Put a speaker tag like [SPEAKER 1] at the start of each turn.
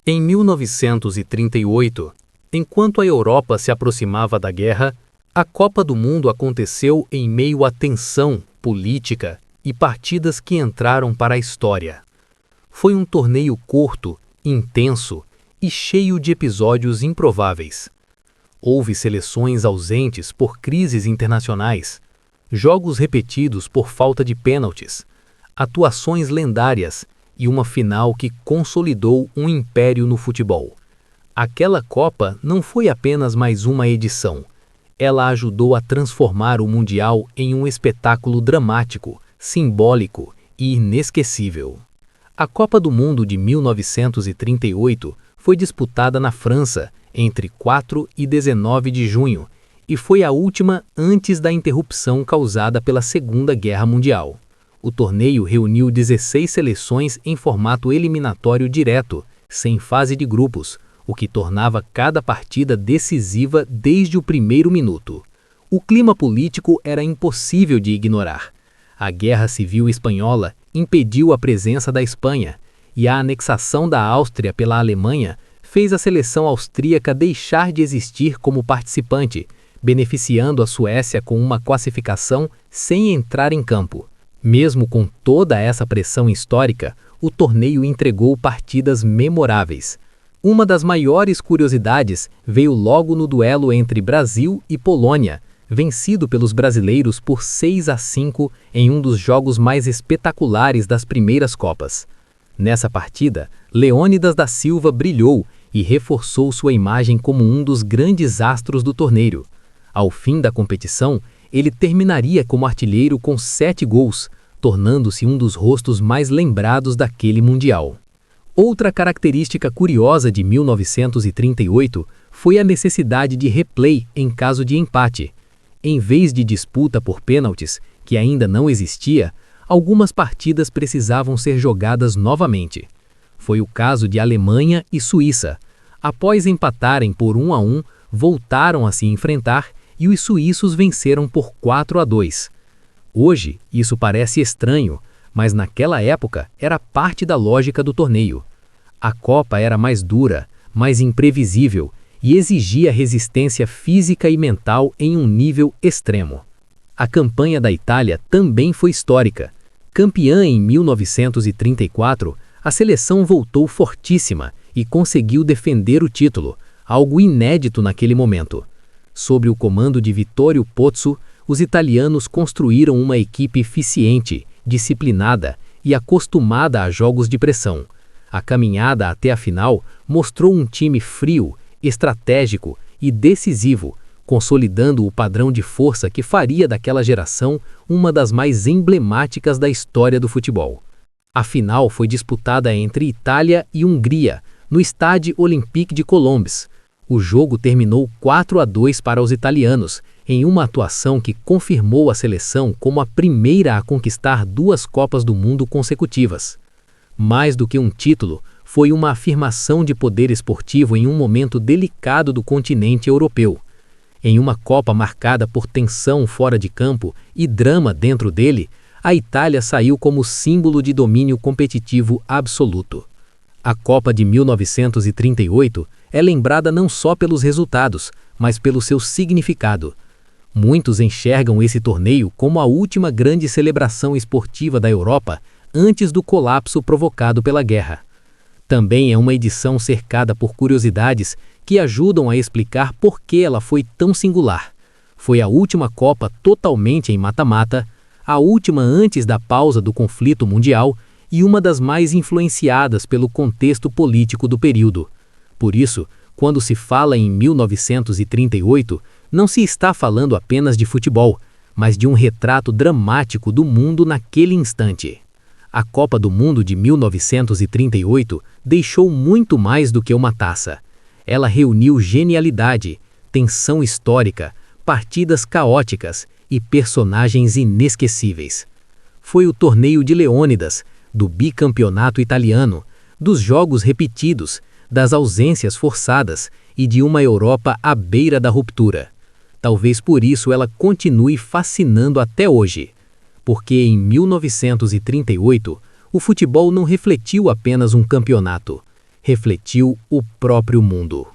[SPEAKER 1] Em 1938, enquanto a Europa se aproximava da guerra, a Copa do Mundo aconteceu em meio à tensão política e partidas que entraram para a história. Foi um torneio curto, intenso e cheio de episódios improváveis. Houve seleções ausentes por crises internacionais, jogos repetidos por falta de pênaltis, atuações lendárias e uma final que consolidou um império no futebol. Aquela Copa não foi apenas mais uma edição. Ela ajudou a transformar o Mundial em um espetáculo dramático, simbólico e inesquecível. A Copa do Mundo de 1938 foi disputada na França entre 4 e 19 de junho e foi a última antes da interrupção causada pela Segunda Guerra Mundial. O torneio reuniu 16 seleções em formato eliminatório direto, sem fase de grupos, o que tornava cada partida decisiva desde o primeiro minuto. O clima político era impossível de ignorar. A Guerra Civil Espanhola impediu a presença da Espanha, e a anexação da Áustria pela Alemanha fez a seleção austríaca deixar de existir como participante, beneficiando a Suécia com uma classificação sem entrar em campo. Mesmo com toda essa pressão histórica, o torneio entregou partidas memoráveis. Uma das maiores curiosidades veio logo no duelo entre Brasil e Polônia, vencido pelos brasileiros por 6-5 em um dos jogos mais espetaculares das primeiras Copas. Nessa partida, Leônidas da Silva brilhou e reforçou sua imagem como um dos grandes astros do torneio. Ao fim da competição, ele terminaria como artilheiro com 7 gols, tornando-se um dos rostos mais lembrados daquele Mundial. Outra característica curiosa de 1938 foi a necessidade de replay em caso de empate. Em vez de disputa por pênaltis, que ainda não existia, algumas partidas precisavam ser jogadas novamente. Foi o caso de Alemanha e Suíça. Após empatarem por 1-1, voltaram a se enfrentar e os suíços venceram por 4-2. Hoje, isso parece estranho, mas naquela época era parte da lógica do torneio. A Copa era mais dura, mais imprevisível e exigia resistência física e mental em um nível extremo. A campanha da Itália também foi histórica. Campeã em 1934, a seleção voltou fortíssima e conseguiu defender o título, algo inédito naquele momento. Sob o comando de Vittorio Pozzo, os italianos construíram uma equipe eficiente, disciplinada e acostumada a jogos de pressão. A caminhada até a final mostrou um time frio, estratégico e decisivo, consolidando o padrão de força que faria daquela geração uma das mais emblemáticas da história do futebol. A final foi disputada entre Itália e Hungria, no Stade Olympique de Colombes. O jogo terminou 4-2 para os italianos, em uma atuação que confirmou a seleção como a primeira a conquistar 2 Copas do Mundo consecutivas. Mais do que um título, foi uma afirmação de poder esportivo em um momento delicado do continente europeu. Em uma Copa marcada por tensão fora de campo e drama dentro dele, a Itália saiu como símbolo de domínio competitivo absoluto. A Copa de 1938 é lembrada não só pelos resultados, mas pelo seu significado. Muitos enxergam esse torneio como a última grande celebração esportiva da Europa antes do colapso provocado pela guerra. Também é uma edição cercada por curiosidades que ajudam a explicar por que ela foi tão singular. Foi a última Copa totalmente em mata-mata, a última antes da pausa do conflito mundial e uma das mais influenciadas pelo contexto político do período. Por isso, quando se fala em 1938, não se está falando apenas de futebol, mas de um retrato dramático do mundo naquele instante. A Copa do Mundo de 1938 deixou muito mais do que uma taça. Ela reuniu genialidade, tensão histórica, partidas caóticas e personagens inesquecíveis. Foi o torneio de Leônidas, do bicampeonato italiano, dos jogos repetidos, das ausências forçadas e de uma Europa à beira da ruptura. Talvez por isso ela continue fascinando até hoje. Porque em 1938, o futebol não refletiu apenas um campeonato. refletiu o próprio mundo.